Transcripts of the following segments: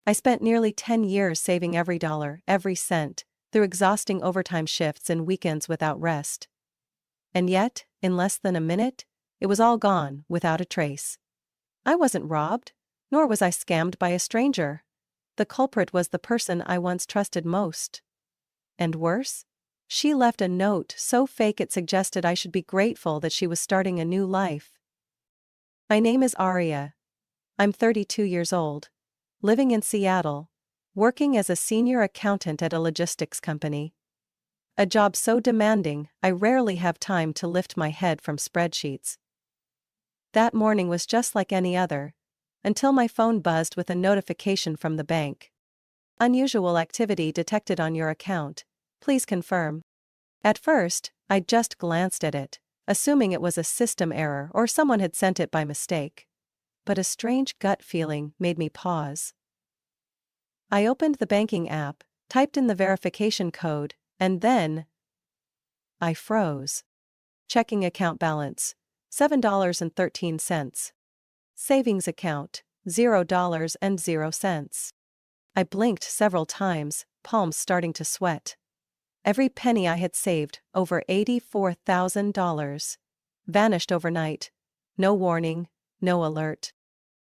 I spent nearly 10 years saving every dollar, every cent, through exhausting overtime shifts and weekends without rest. And yet, in less than a minute, it was all gone, without a trace. I wasn't robbed, nor was I scammed by a stranger. The culprit was the person I once trusted most. And worse? She left a note so fake it suggested I should be grateful that she was starting a new life. My name is Aria. I'm 32 years old, living in Seattle, working as a senior accountant at a logistics company. A job so demanding, I rarely have time to lift my head from spreadsheets. That morning was just like any other, until my phone buzzed with a notification from the bank. Unusual activity detected on your account. Please confirm. At first, I just glanced at it, assuming it was a system error or someone had sent it by mistake. But a strange gut feeling made me pause. I opened the banking app, typed in the verification code, and then I froze. Checking account balance, $7.13. Savings account, $0.00. I blinked several times, palms starting to sweat. Every penny I had saved, over $84,000, vanished overnight. No warning, no alert.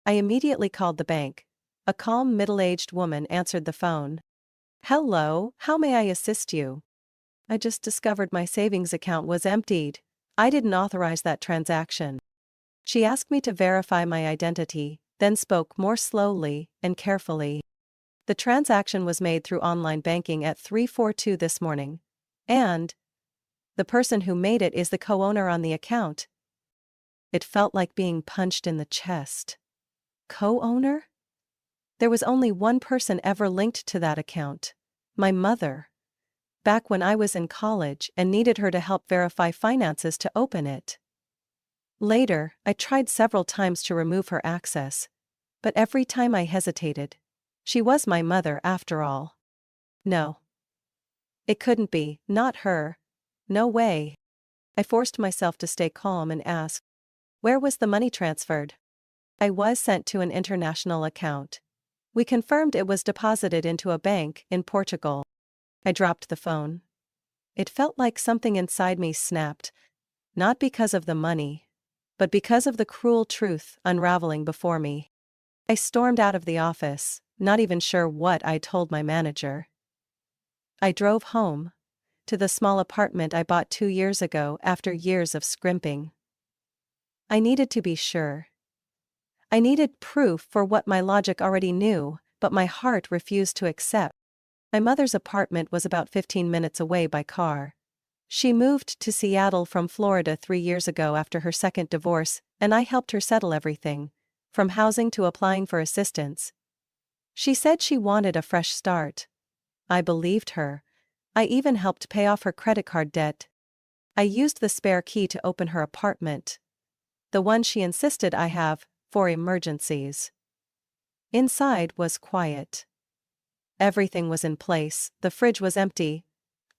I immediately called the bank. A calm middle-aged woman answered the phone. "Hello, how may I assist you?" "I just discovered my savings account was emptied. I didn't authorize that transaction." She asked me to verify my identity, then spoke more slowly and carefully. "The transaction was made through online banking at 3:42 this morning. And the person who made it is the co-owner on the account." It felt like being punched in the chest. Co-owner? There was only one person ever linked to that account. My mother. Back when I was in college and needed her to help verify finances to open it. Later, I tried several times to remove her access. But every time I hesitated. She was my mother after all. No. It couldn't be, not her. No way. I forced myself to stay calm and ask, "Where was the money transferred?" "I was sent to an international account. We confirmed it was deposited into a bank in Portugal." I dropped the phone. It felt like something inside me snapped, not because of the money, but because of the cruel truth unraveling before me. I stormed out of the office, not even sure what I told my manager. I drove home, to the small apartment I bought 2 years ago after years of scrimping. I needed to be sure. I needed proof for what my logic already knew, but my heart refused to accept. My mother's apartment was about 15 minutes away by car. She moved to Seattle from Florida 3 years ago after her second divorce, and I helped her settle everything, from housing to applying for assistance. She said she wanted a fresh start. I believed her. I even helped pay off her credit card debt. I used the spare key to open her apartment. The one she insisted I have, for emergencies. Inside was quiet. Everything was in place, the fridge was empty.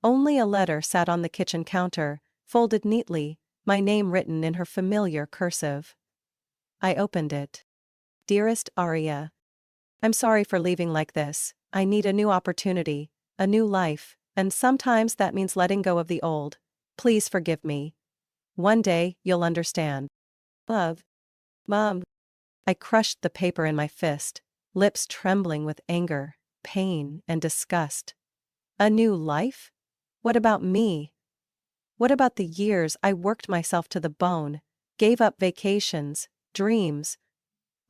Only a letter sat on the kitchen counter, folded neatly, my name written in her familiar cursive. I opened it. "Dearest Aria, I'm sorry for leaving like this. I need a new opportunity, a new life, and sometimes that means letting go of the old. Please forgive me. One day, you'll understand. Love. Mom." I crushed the paper in my fist, lips trembling with anger, pain, and disgust. A new life? What about me? What about the years I worked myself to the bone, gave up vacations, dreams,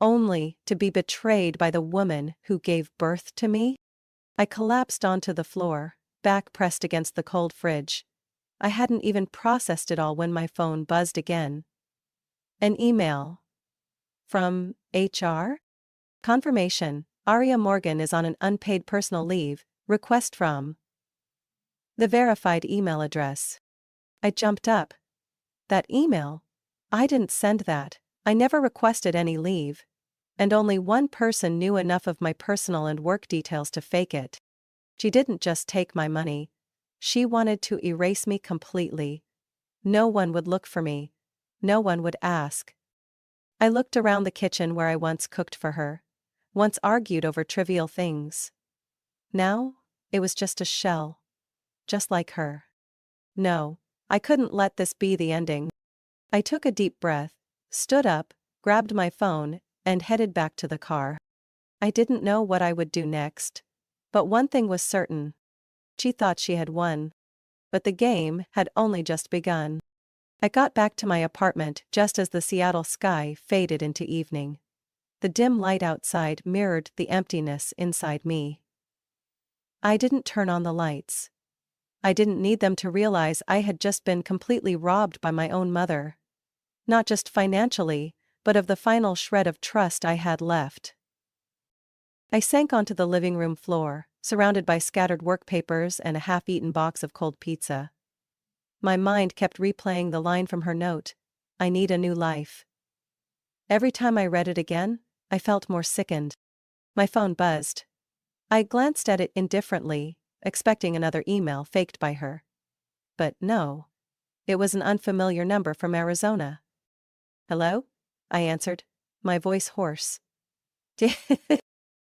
only to be betrayed by the woman who gave birth to me? I collapsed onto the floor, back pressed against the cold fridge. I hadn't even processed it all when my phone buzzed again. An email. From HR? Confirmation: Aria Morgan is on an unpaid personal leave, request from. The verified email address. I jumped up. That email? I didn't send that. I never requested any leave. And only one person knew enough of my personal and work details to fake it. She didn't just take my money. She wanted to erase me completely. No one would look for me. No one would ask. I looked around the kitchen where I once cooked for her. once argued over trivial things. Now, it was just a shell. Just like her. No, I couldn't let this be the ending. I took a deep breath, stood up, grabbed my phone, and headed back to the car. I didn't know what I would do next. But one thing was certain. She thought she had won. But the game had only just begun. I got back to my apartment just as the Seattle sky faded into evening. The dim light outside mirrored the emptiness inside me. I didn't turn on the lights. I didn't need them to realize I had just been completely robbed by my own mother. Not just financially, but of the final shred of trust I had left. I sank onto the living room floor, surrounded by scattered work papers and a half-eaten box of cold pizza. My mind kept replaying the line from her note, "I need a new life." Every time I read it again, I felt more sickened. My phone buzzed. I glanced at it indifferently, expecting another email faked by her. But no. It was an unfamiliar number from Arizona. "Hello?" I answered, my voice hoarse.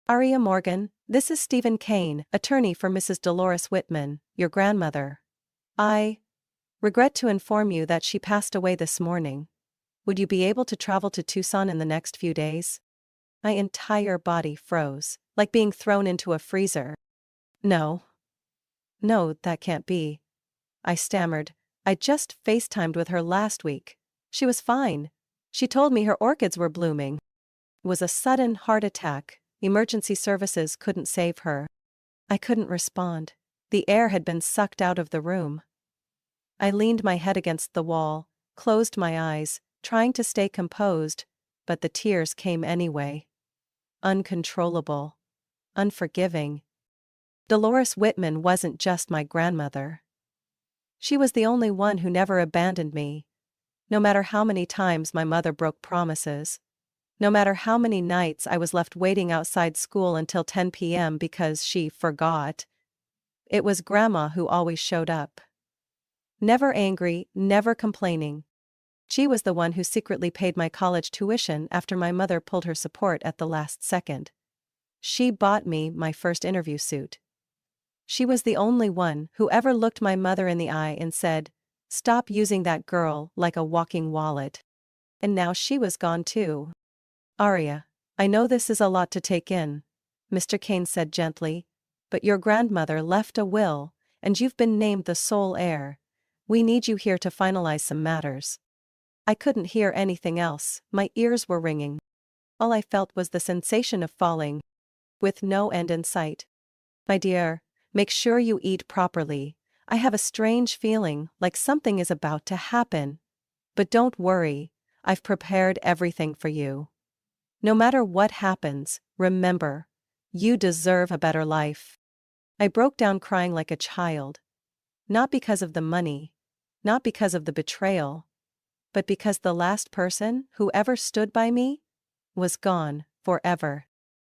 "Aria Morgan, this is Stephen Kane, attorney for Mrs. Dolores Whitman, your grandmother. I regret to inform you that she passed away this morning. Would you be able to travel to Tucson in the next few days?" My entire body froze, like being thrown into a freezer. No, that can't be," I stammered. "I just FaceTimed with her last week. She was fine. She told me her orchids were blooming. It was a sudden heart attack. Emergency services couldn't save her." I couldn't respond. The air had been sucked out of the room. I leaned my head against the wall, closed my eyes, trying to stay composed, but the tears came anyway. Uncontrollable. Unforgiving. Dolores Whitman wasn't just my grandmother. She was the only one who never abandoned me. No matter how many times my mother broke promises. No matter how many nights I was left waiting outside school until 10 p.m. because she forgot. It was Grandma who always showed up. Never angry, never complaining. She was the one who secretly paid my college tuition after my mother pulled her support at the last second. She bought me my first interview suit. She was the only one who ever looked my mother in the eye and said, "Stop using that girl like a walking wallet." And now she was gone too. "Aria, I know this is a lot to take in," Mr. Kane said gently, "but your grandmother left a will, and you've been named the sole heir. We need you here to finalize some matters." I couldn't hear anything else, my ears were ringing. All I felt was the sensation of falling, with no end in sight. "My dear, make sure you eat properly. I have a strange feeling like something is about to happen. But don't worry, I've prepared everything for you. No matter what happens, remember, you deserve a better life." I broke down crying like a child. Not because of the money, not because of the betrayal, but because the last person who ever stood by me was gone forever.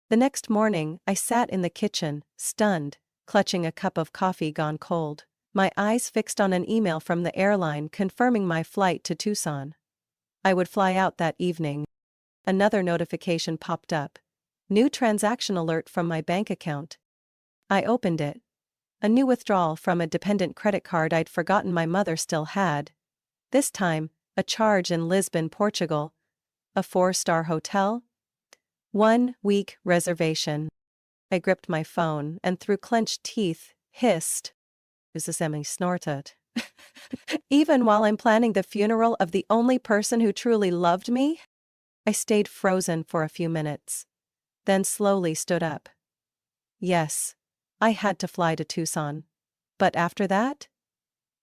The next morning, I sat in the kitchen, stunned, clutching a cup of coffee gone cold, my eyes fixed on an email from the airline confirming my flight to Tucson. I would fly out that evening. Another notification popped up. New transaction alert from my bank account. I opened it. A new withdrawal from a dependent credit card I'd forgotten my mother still had. This time, a charge in Lisbon, Portugal. A 4-star hotel. 1-week reservation. I gripped my phone and through clenched teeth, hissed. Usasemi snorted. "Even while I'm planning the funeral of the only person who truly loved me?" I stayed frozen for a few minutes. Then slowly stood up. Yes, I had to fly to Tucson. But after that?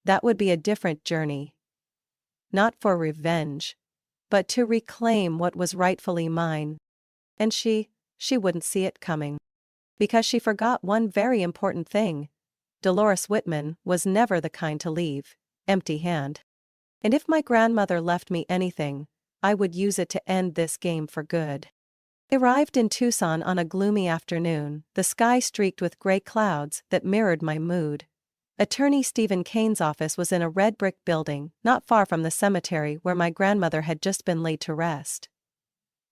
That would be a different journey. Not for revenge, but to reclaim what was rightfully mine. And she wouldn't see it coming. Because she forgot one very important thing. Dolores Whitman was never the kind to leave empty-handed. And if my grandmother left me anything, I would use it to end this game for good. I arrived in Tucson on a gloomy afternoon, the sky streaked with gray clouds that mirrored my mood. Attorney Stephen Kane's office was in a red brick building, not far from the cemetery where my grandmother had just been laid to rest.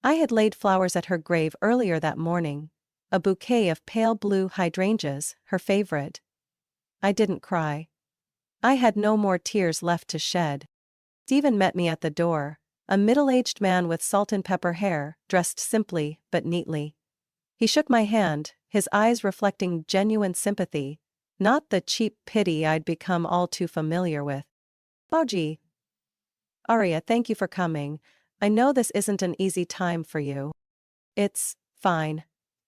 I had laid flowers at her grave earlier that morning, a bouquet of pale blue hydrangeas, her favorite. I didn't cry. I had no more tears left to shed. Stephen met me at the door, a middle-aged man with salt and pepper hair, dressed simply but neatly. He shook my hand, his eyes reflecting genuine sympathy, not the cheap pity I'd become all too familiar with. Boji. Arya, thank you for coming. I know this isn't an easy time for you. It's fine,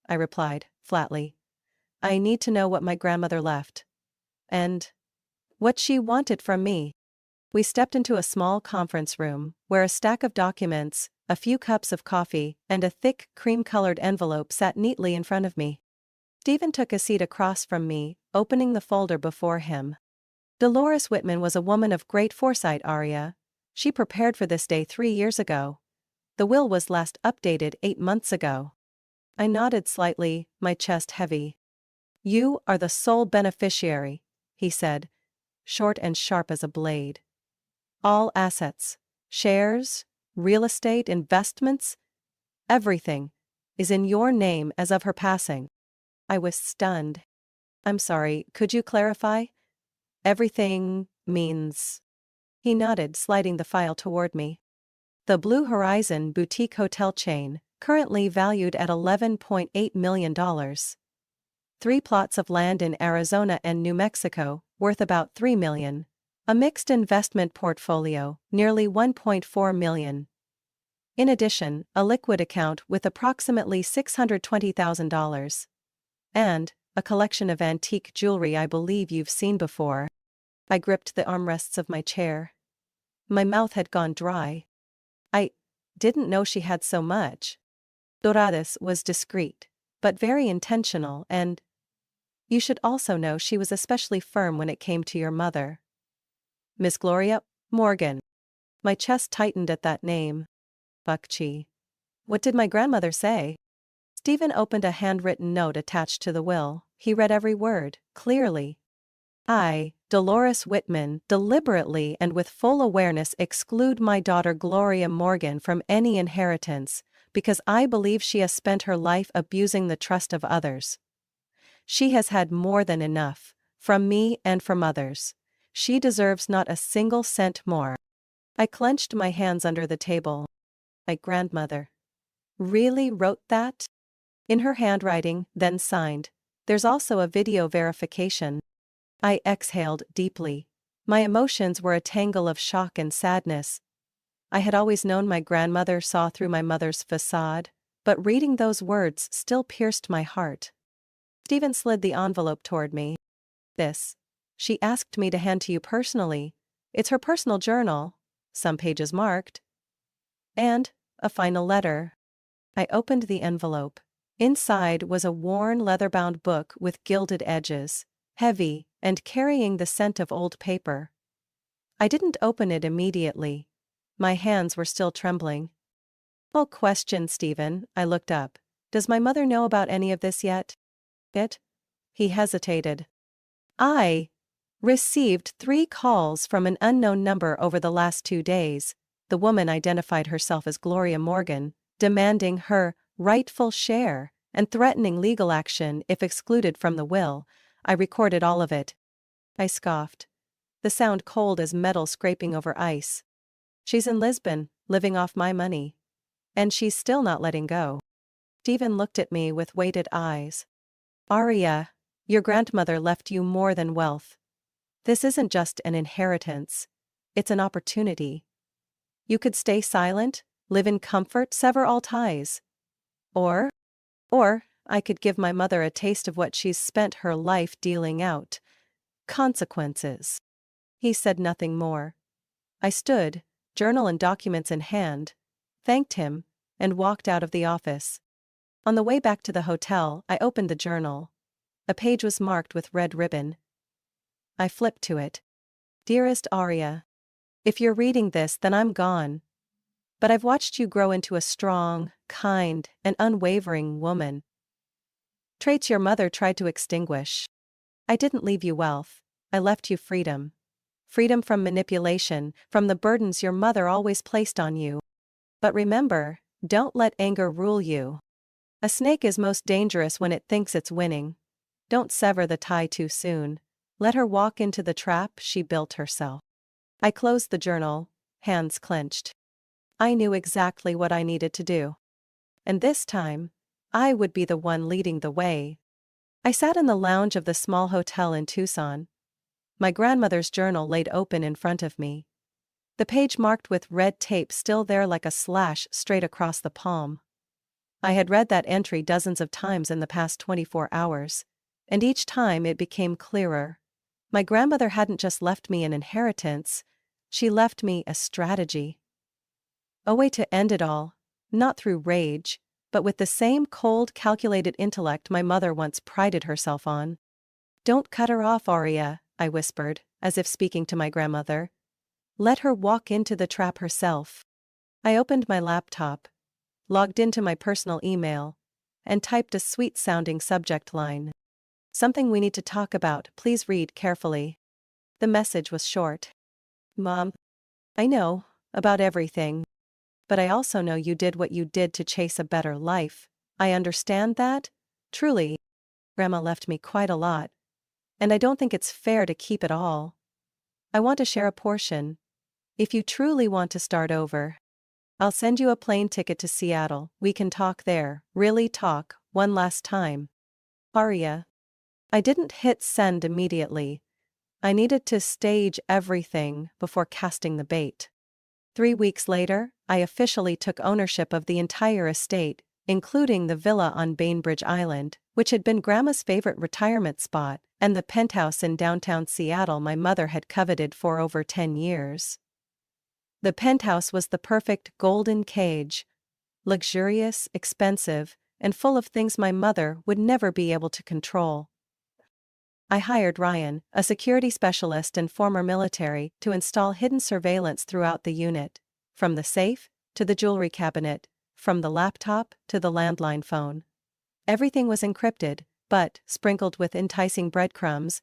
I replied, flatly. I need to know what my grandmother left. And what she wanted from me. We stepped into a small conference room, where a stack of documents, a few cups of coffee, and a thick, cream-colored envelope sat neatly in front of me. Stephen took a seat across from me, opening the folder before him. Dolores Whitman was a woman of great foresight, Arya. She prepared for this day 3 years ago. The will was last updated 8 months ago. I nodded slightly, my chest heavy. You are the sole beneficiary, he said, short and sharp as a blade. All assets, shares, real estate, investments, everything, is in your name as of her passing. I was stunned. I'm sorry, could you clarify? Everything means... He nodded, sliding the file toward me. The Blue Horizon boutique hotel chain, currently valued at $11.8 million. 3 plots of land in Arizona and New Mexico, worth about $3 million. A mixed investment portfolio, nearly $1.4 million. In addition, a liquid account with approximately $620,000. And a collection of antique jewelry I believe you've seen before. I gripped the armrests of my chair. My mouth had gone dry. I didn't know she had so much. Doradas was discreet, but very intentional, and you should also know she was especially firm when it came to your mother. Miss Gloria Morgan. My chest tightened at that name. Bakchi. What did my grandmother say? Stephen opened a handwritten note attached to the will. He read every word, clearly. I, Dolores Whitman, deliberately and with full awareness exclude my daughter Gloria Morgan from any inheritance, because I believe she has spent her life abusing the trust of others. She has had more than enough, from me and from others. She deserves not a single cent more. I clenched my hands under the table. My grandmother really wrote that? In her handwriting, then signed. There's also a video verification. I exhaled deeply. My emotions were a tangle of shock and sadness. I had always known my grandmother saw through my mother's facade, but reading those words still pierced my heart. Stephen slid the envelope toward me. This. She asked me to hand to you personally. It's her personal journal, some pages marked. And a final letter. I opened the envelope. Inside was a worn leather-bound book with gilded edges, heavy, and carrying the scent of old paper. I didn't open it immediately. My hands were still trembling. "Oh, question, Stephen," I looked up. "Does my mother know about any of this yet?" He hesitated. I received 3 calls from an unknown number over the last 2 days. The woman identified herself as Gloria Morgan, demanding her rightful share and threatening legal action if excluded from the will. I recorded all of it. I scoffed. The sound cold as metal scraping over ice. She's in Lisbon, living off my money. And she's still not letting go. Stephen looked at me with weighted eyes. Arya, your grandmother left you more than wealth. This isn't just an inheritance. It's an opportunity. You could stay silent, live in comfort, sever all ties. Or I could give my mother a taste of what she's spent her life dealing out. Consequences. He said nothing more. I stood, journal and documents in hand, thanked him, and walked out of the office. On the way back to the hotel, I opened the journal. A page was marked with red ribbon. I flipped to it. Dearest Arya, if you're reading this, then I'm gone. But I've watched you grow into a strong, kind, and unwavering woman. Traits your mother tried to extinguish. I didn't leave you wealth. I left you freedom. Freedom from manipulation, from the burdens your mother always placed on you. But remember, Don't let anger rule you. A snake is most dangerous when it thinks it's winning. Don't sever the tie too soon. Let her walk into the trap she built herself. I closed the journal, hands clenched. I knew exactly what I needed to do. And this time, I would be the one leading the way. I sat in the lounge of the small hotel in Tucson. My grandmother's journal laid open in front of me. The page marked with red tape still there like a slash straight across the palm. I had read that entry dozens of times in the past 24 hours, and each time it became clearer. My grandmother hadn't just left me an inheritance, she left me a strategy. A way to end it all, not through rage, but with the same cold, calculated intellect my mother once prided herself on. Don't cut her off, Aria, I whispered, as if speaking to my grandmother. Let her walk into the trap herself. I opened my laptop, logged into my personal email, and typed a sweet-sounding subject line. Something we need to talk about, please read carefully. The message was short. Mom, I know about everything. But I also know you did what you did to chase a better life. I understand that, truly. Grandma left me quite a lot. And I don't think it's fair to keep it all. I want to share a portion. If you truly want to start over, I'll send you a plane ticket to Seattle. We can talk there, really talk, one last time. Aria. I didn't hit send immediately. I needed to stage everything before casting the bait. 3 weeks later, I officially took ownership of the entire estate, including the villa on Bainbridge Island, which had been Grandma's favorite retirement spot, and the penthouse in downtown Seattle my mother had coveted for over 10 years. The penthouse was the perfect golden cage, luxurious, expensive, and full of things my mother would never be able to control. I hired Ryan, a security specialist and former military, to install hidden surveillance throughout the unit, from the safe to the jewelry cabinet, from the laptop to the landline phone. Everything was encrypted, but sprinkled with enticing breadcrumbs,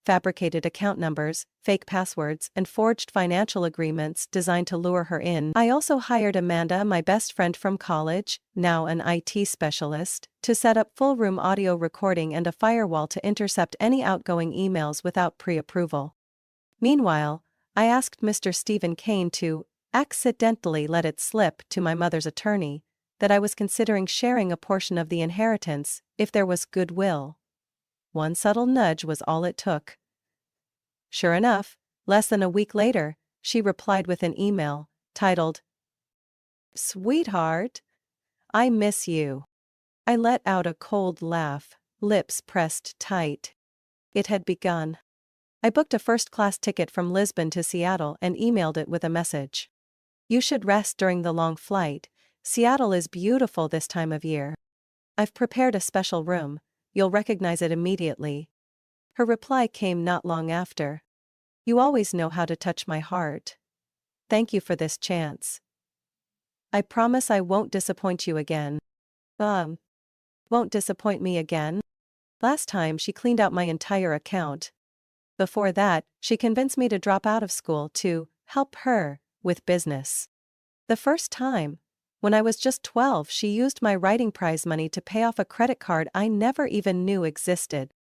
fabricated account numbers, fake passwords, and forged financial agreements designed to lure her in. I also hired Amanda, my best friend from college, now an IT specialist, to set up full-room audio recording and a firewall to intercept any outgoing emails without pre-approval. Meanwhile, I asked Mr. Stephen Kane to accidentally let it slip to my mother's attorney that I was considering sharing a portion of the inheritance if there was goodwill. One subtle nudge was all it took. Sure enough, less than a week later, she replied with an email, titled, "Sweetheart, I miss you." I let out a cold laugh, lips pressed tight. It had begun. I booked a first-class ticket from Lisbon to Seattle and emailed it with a message. You should rest during the long flight. Seattle is beautiful this time of year. I've prepared a special room. You'll recognize it immediately. Her reply came not long after. You always know how to touch my heart. Thank you for this chance. I promise I won't disappoint you again. Won't disappoint me again? Last time she cleaned out my entire account. Before that, she convinced me to drop out of school to help her with business. The first time, when I was just 12, she used my writing prize money to pay off a credit card I never even knew existed.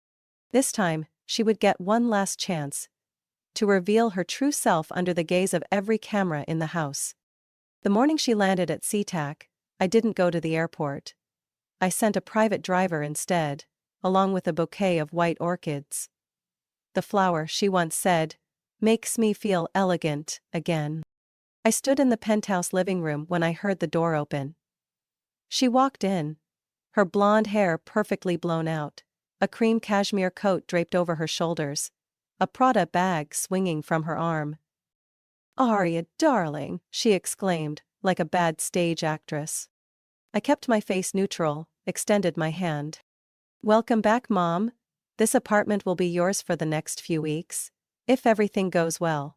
This time, she would get one last chance to reveal her true self under the gaze of every camera in the house. The morning she landed at SeaTac, I didn't go to the airport. I sent a private driver instead, along with a bouquet of white orchids. The flower, she once said, makes me feel elegant again. I stood in the penthouse living room when I heard the door open. She walked in, her blonde hair perfectly blown out, a cream cashmere coat draped over her shoulders, a Prada bag swinging from her arm. "Aria, darling," she exclaimed, like a bad stage actress. I kept my face neutral, extended my hand. "Welcome back, Mom. This apartment will be yours for the next few weeks, if everything goes well."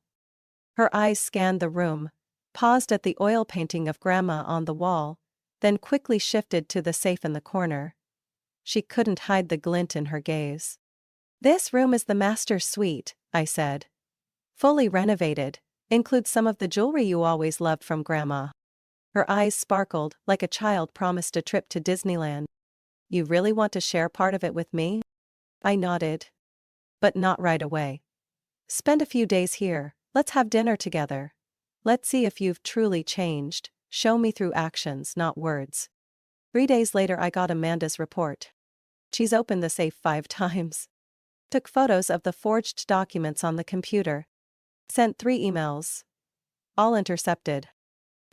Her eyes scanned the room, paused at the oil painting of Grandma on the wall, then quickly shifted to the safe in the corner. She couldn't hide the glint in her gaze. "This room is the master suite," I said. "Fully renovated, includes some of the jewelry you always loved from Grandma." Her eyes sparkled like a child promised a trip to Disneyland. You really want to share part of it with me? I nodded. But not right away. Spend a few days here, let's have dinner together. Let's see if you've truly changed, show me through actions, not words. 3 days later I got Amanda's report. She's opened the safe 5 times. Took photos of the forged documents on the computer. Sent 3 emails. All intercepted.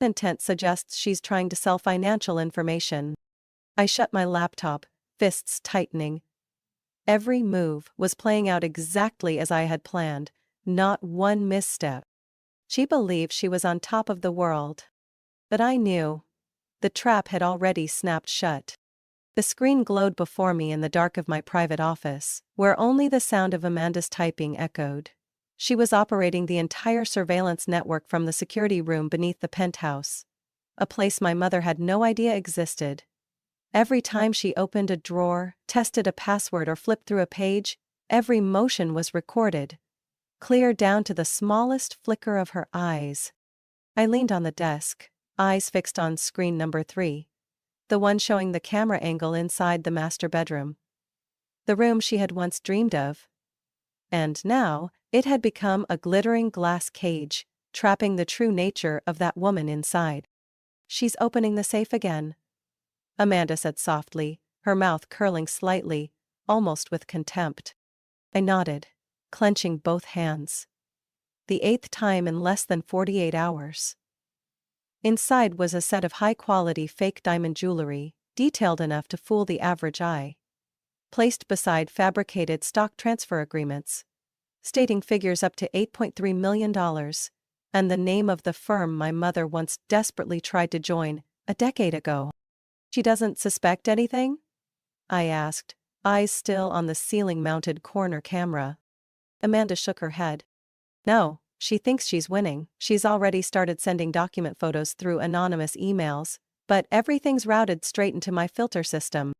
Intent suggests she's trying to sell financial information. I shut my laptop, fists tightening. Every move was playing out exactly as I had planned, not one misstep. She believed she was on top of the world. But I knew. The trap had already snapped shut. The screen glowed before me in the dark of my private office, where only the sound of Amanda's typing echoed. She was operating the entire surveillance network from the security room beneath the penthouse. A place my mother had no idea existed. Every time she opened a drawer, tested a password or flipped through a page, every motion was recorded. Clear down to the smallest flicker of her eyes. I leaned on the desk, eyes fixed on screen number 3. The one showing the camera angle inside the master bedroom. The room she had once dreamed of. And now, it had become a glittering glass cage, trapping the true nature of that woman inside. She's opening the safe again, Amanda said softly, her mouth curling slightly, almost with contempt. I nodded, clenching both hands. The 8th time in less than 48 hours. Inside was a set of high-quality fake diamond jewelry, detailed enough to fool the average eye. Placed beside fabricated stock transfer agreements, stating figures up to $8.3 million, and the name of the firm my mother once desperately tried to join, a decade ago. She doesn't suspect anything? I asked, eyes still on the ceiling-mounted corner camera. Amanda shook her head. No, she thinks she's winning. She's already started sending document photos through anonymous emails, but everything's routed straight into my filter system.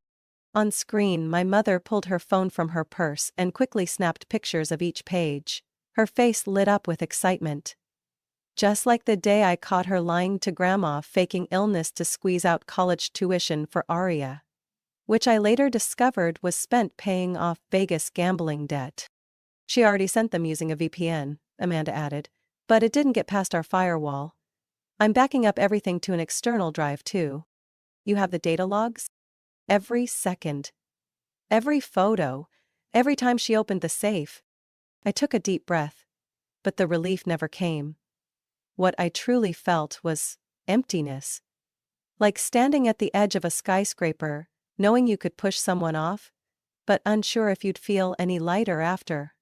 On screen, my mother pulled her phone from her purse and quickly snapped pictures of each page. Her face lit up with excitement. Just like the day I caught her lying to Grandma faking illness to squeeze out college tuition for Aria. Which I later discovered was spent paying off Vegas gambling debt. She already sent them using a VPN, Amanda added, but it didn't get past our firewall. I'm backing up everything to an external drive too. You have the data logs? Every second. Every photo. Every time she opened the safe. I took a deep breath. But the relief never came. What I truly felt was emptiness. Like standing at the edge of a skyscraper, knowing you could push someone off, but unsure if you'd feel any lighter after.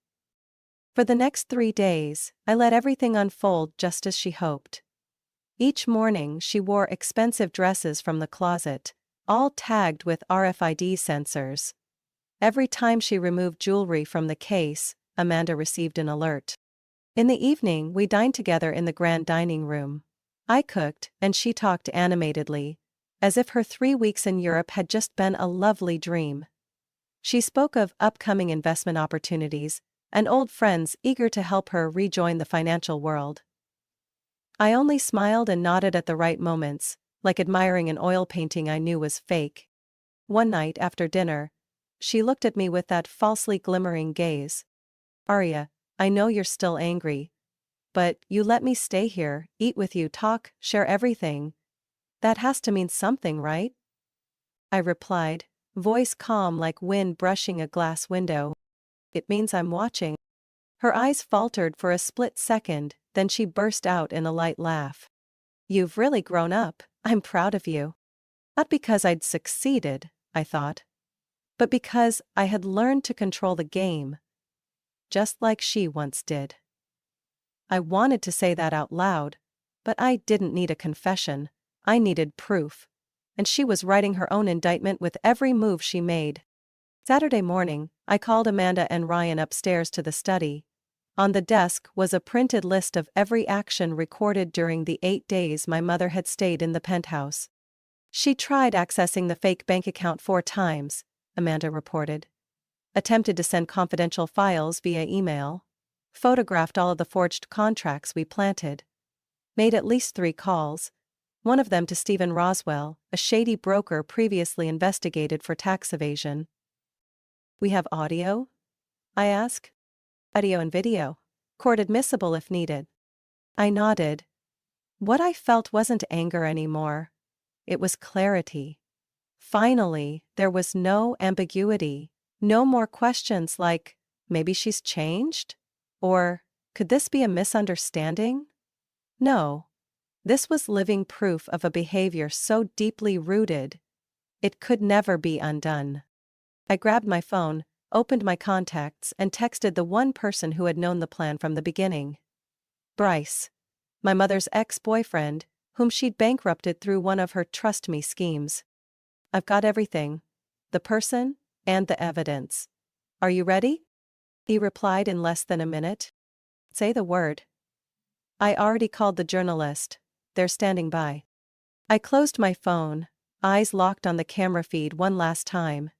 For the next 3 days, I let everything unfold just as she hoped. Each morning she wore expensive dresses from the closet, all tagged with RFID sensors. Every time she removed jewelry from the case, Amanda received an alert. In the evening we dined together in the grand dining room. I cooked, and she talked animatedly, as if her 3 weeks in Europe had just been a lovely dream. She spoke of upcoming investment opportunities, and old friends eager to help her rejoin the financial world. I only smiled and nodded at the right moments, like admiring an oil painting I knew was fake. One night after dinner, she looked at me with that falsely glimmering gaze. Arya, I know you're still angry. But you let me stay here, eat with you, talk, share everything. That has to mean something, right? I replied, voice calm like wind brushing a glass window. It means I'm watching. Her eyes faltered for a split second, then she burst out in a light laugh. You've really grown up, I'm proud of you. Not because I'd succeeded, I thought. But because I had learned to control the game. Just like she once did. I wanted to say that out loud, but I didn't need a confession, I needed proof. And she was writing her own indictment with every move she made. Saturday morning, I called Amanda and Ryan upstairs to the study. On the desk was a printed list of every action recorded during the 8 days my mother had stayed in the penthouse. She tried accessing the fake bank account 4 times, Amanda reported. Attempted to send confidential files via email. Photographed all of the forged contracts we planted. Made at least 3 calls. one of them to Stephen Roswell, a shady broker previously investigated for tax evasion. "We have audio?" I ask. "Audio and video. Court admissible if needed." I nodded. What I felt wasn't anger anymore. It was clarity. Finally, there was no ambiguity. No more questions like, maybe she's changed? Or, could this be a misunderstanding? No. This was living proof of a behavior so deeply rooted, it could never be undone. I grabbed my phone, opened my contacts, and texted the one person who had known the plan from the beginning. Bryce. My mother's ex-boyfriend, whom she'd bankrupted through one of her trust me schemes. "I've got everything. The person, and the evidence. Are you ready?" He replied in less than a minute. "Say the word." I already called the journalist. They're standing by. I closed my phone, eyes locked on the camera feed one last time.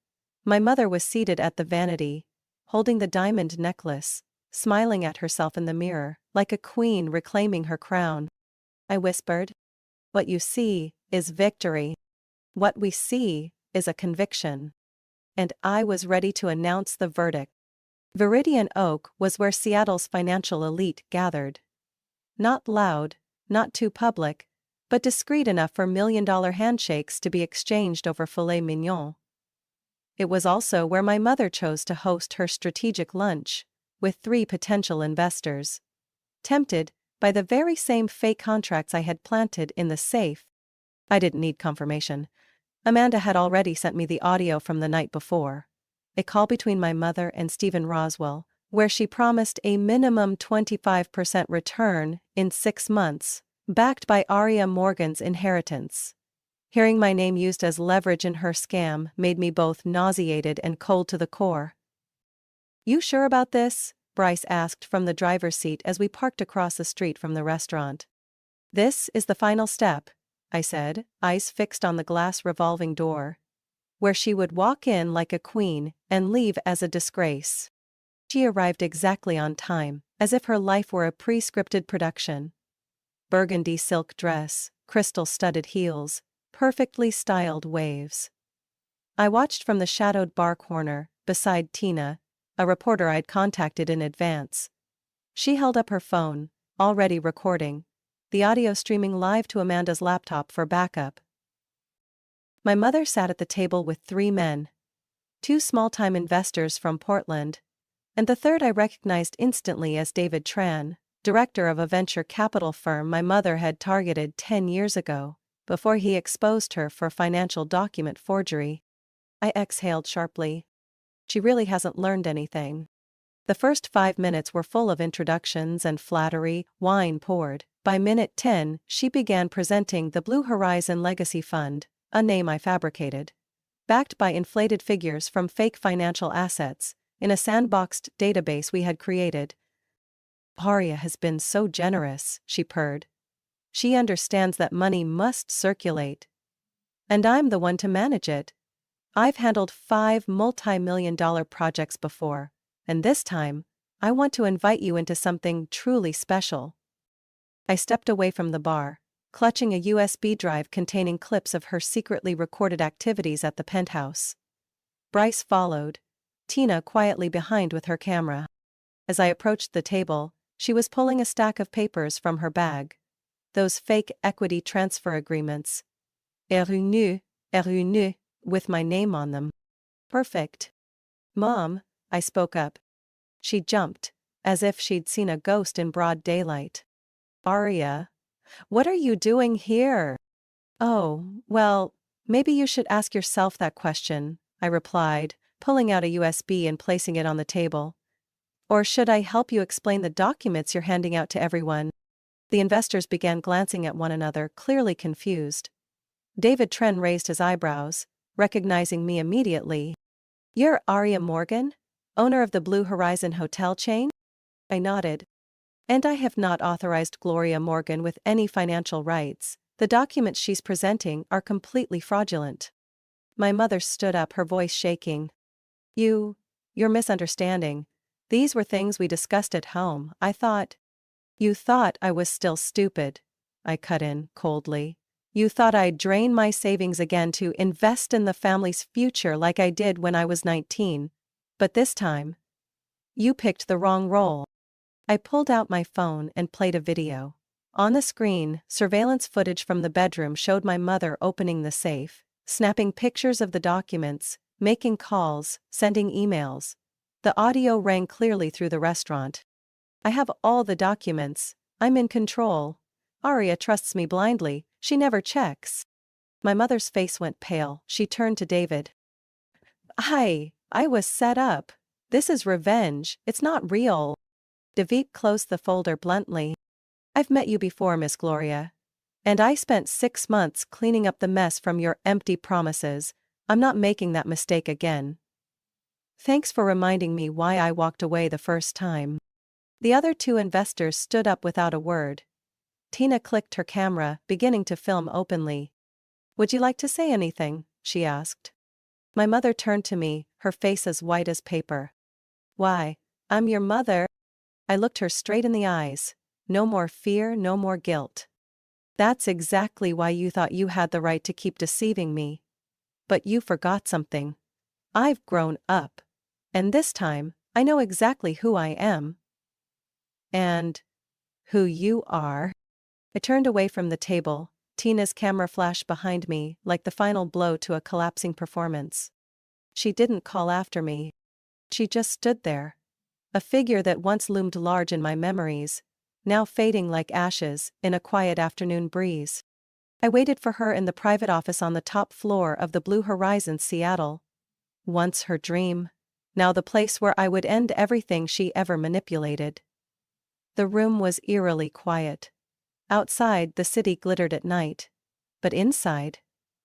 My mother was seated at the vanity, holding the diamond necklace, smiling at herself in the mirror, like a queen reclaiming her crown. I whispered, "What you see is victory. What we see is a conviction." And I was ready to announce the verdict. Viridian Oak was where Seattle's financial elite gathered. Not loud, not too public, but discreet enough for million-dollar handshakes to be exchanged over filet mignon. It was also where my mother chose to host her strategic lunch, with 3 potential investors. Tempted by the very same fake contracts I had planted in the safe. I didn't need confirmation. Amanda had already sent me the audio from the night before. A call between my mother and Stephen Roswell, where she promised a minimum 25% return in 6 months, backed by Aria Morgan's inheritance. Hearing my name used as leverage in her scam made me both nauseated and cold to the core. "You sure about this?" Bryce asked from the driver's seat as we parked across the street from the restaurant. "This is the final step," I said, eyes fixed on the glass revolving door. "Where she would walk in like a queen and leave as a disgrace." She arrived exactly on time, as if her life were a pre-scripted production. Burgundy silk dress, crystal-studded heels, perfectly styled waves. I watched from the shadowed bar corner, beside Tina, a reporter I'd contacted in advance. She held up her phone, already recording, the audio streaming live to Amanda's laptop for backup. My mother sat at the table with 3 men. 2 small-time investors from Portland, and the third I recognized instantly as David Tran, director of a venture capital firm my mother had targeted 10 years ago, before he exposed her for financial document forgery. I exhaled sharply. She really hasn't learned anything. The first 5 minutes were full of introductions and flattery, wine poured. By minute 10, she began presenting the Blue Horizon Legacy Fund, a name I fabricated. Backed by inflated figures from fake financial assets, in a sandboxed database we had created. "Aria has been so generous," she purred. "She understands that money must circulate. And I'm the one to manage it. I've handled 5 multi-million-dollar projects before, and this time, I want to invite you into something truly special." I stepped away from the bar, clutching a USB drive containing clips of her secretly recorded activities at the penthouse. Bryce followed, Tina quietly behind with her camera. As I approached the table, she was pulling a stack of papers from her bag. Those fake equity transfer agreements. RU, with my name on them. "Perfect." "Mom," I spoke up. She jumped, as if she'd seen a ghost in broad daylight. "Aria, what are you doing here?" "Oh, well, maybe you should ask yourself that question," I replied, pulling out a USB and placing it on the table. "Or should I help you explain the documents you're handing out to everyone?" The investors began glancing at one another, clearly confused. David Tren raised his eyebrows, recognizing me immediately. "You're Aria Morgan, owner of the Blue Horizon hotel chain?" I nodded. "And I have not authorized Gloria Morgan with any financial rights. The documents she's presenting are completely fraudulent." My mother stood up, her voice shaking. You're misunderstanding. These were things we discussed at home. I thought." "You thought I was still stupid," I cut in, coldly. You thought I'd drain my savings again to invest in the family's future like I did when I was 19. But this time, you picked the wrong role. I pulled out my phone and played a video. On the screen, surveillance footage from the bedroom showed my mother opening the safe, snapping pictures of the documents, making calls, sending emails. The audio rang clearly through the restaurant. I have all the documents. I'm in control. Aria trusts me blindly, she never checks. My mother's face went pale, she turned to David. I was set up. This is revenge, it's not real. David closed the folder bluntly. I've met you before, Miss Gloria. And I spent 6 months cleaning up the mess from your empty promises. I'm not making that mistake again. Thanks for reminding me why I walked away the first time. The other 2 investors stood up without a word. Tina clicked her camera, beginning to film openly. Would you like to say anything? She asked. My mother turned to me, her face as white as paper. Why, I'm your mother. I looked her straight in the eyes. No more fear, no more guilt. That's exactly why you thought you had the right to keep deceiving me. But you forgot something. I've grown up. And this time, I know exactly who I am. And who you are. I turned away from the table. Tina's camera flashed behind me, like the final blow to a collapsing performance. She didn't call after me. She just stood there. A figure that once loomed large in my memories, now fading like ashes in a quiet afternoon breeze. I waited for her in the private office on the top floor of the Blue Horizon, Seattle. Once her dream, now the place where I would end everything she ever manipulated. The room was eerily quiet. Outside, the city glittered at night. But inside,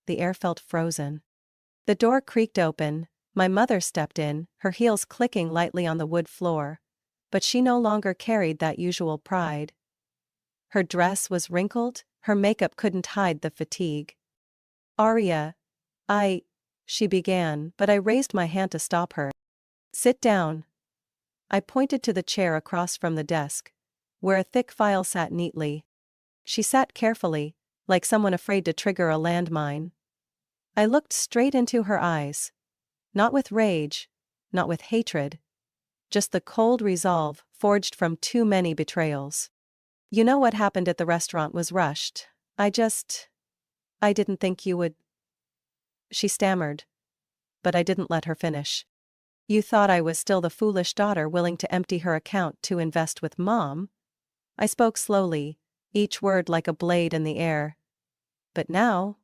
the air felt frozen. The door creaked open. My mother stepped in, her heels clicking lightly on the wood floor. But she no longer carried that usual pride. Her dress was wrinkled, her makeup couldn't hide the fatigue. Aria, she began, but I raised my hand to stop her. Sit down. I pointed to the chair across from the desk, where a thick file sat neatly. She sat carefully, like someone afraid to trigger a landmine. I looked straight into her eyes. Not with rage, not with hatred. Just the cold resolve forged from too many betrayals. You know what happened at the restaurant was rushed. I didn't think you would. She stammered. But I didn't let her finish. You thought I was still the foolish daughter willing to empty her account to invest with Mom? I spoke slowly, each word like a blade in the air. But now,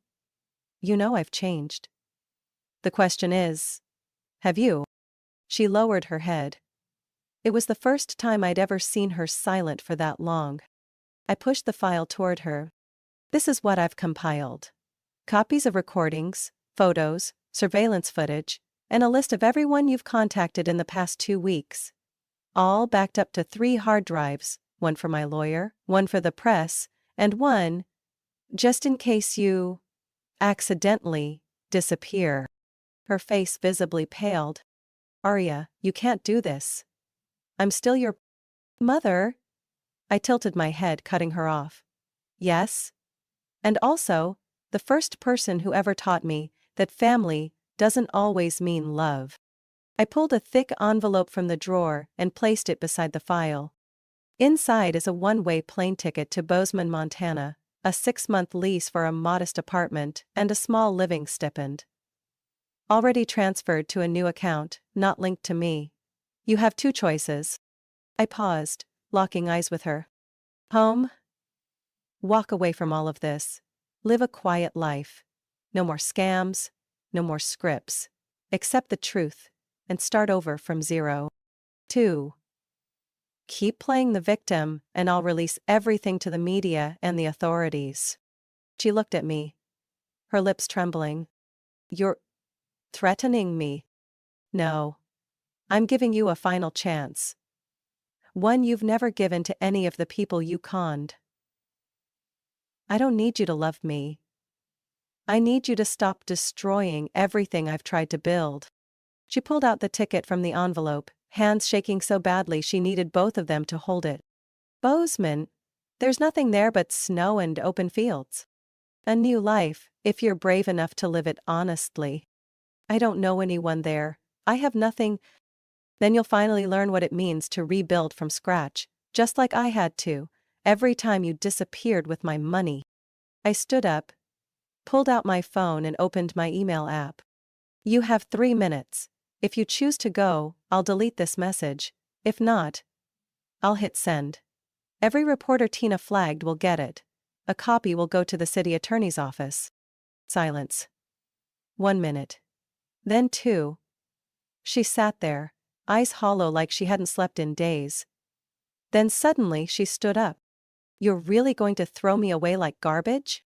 you know I've changed. The question is, have you? She lowered her head. It was the first time I'd ever seen her silent for that long. I pushed the file toward her. This is what I've compiled. Copies of recordings, photos, surveillance footage, and a list of everyone you've contacted in the past 2 weeks. All backed up to 3 hard drives, one for my lawyer, one for the press, and one, just in case you accidentally disappear. Her face visibly paled. Aria, you can't do this. I'm still your mother. I tilted my head, cutting her off. Yes. And also, the first person who ever taught me that family doesn't always mean love. I pulled a thick envelope from the drawer and placed it beside the file. Inside is a one-way plane ticket to Bozeman, Montana, a 6-month lease for a modest apartment, and a small living stipend. Already transferred to a new account, not linked to me. You have 2 choices. I paused, locking eyes with her. Home? Walk away from all of this. Live a quiet life. No more scams, no more scripts. Accept the truth, and start over from 0. 2. Keep playing the victim, and I'll release everything to the media and the authorities. She looked at me, her lips trembling. You're threatening me? No. I'm giving you a final chance. One you've never given to any of the people you conned. I don't need you to love me. I need you to stop destroying everything I've tried to build. She pulled out the ticket from the envelope, hands shaking so badly she needed both of them to hold it. Bozeman? There's nothing there but snow and open fields. A new life, if you're brave enough to live it honestly. I don't know anyone there. I have nothing. Then you'll finally learn what it means to rebuild from scratch, just like I had to, every time you disappeared with my money. I stood up, pulled out my phone and opened my email app. You have 3 minutes. If you choose to go, I'll delete this message. If not, I'll hit send. Every reporter Tina flagged will get it. A copy will go to the city attorney's office. Silence. 1 minute. Then 2. She sat there, eyes hollow like she hadn't slept in days. Then suddenly she stood up. You're really going to throw me away like garbage?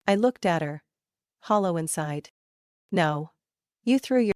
I looked at her, hollow inside. No. You threw your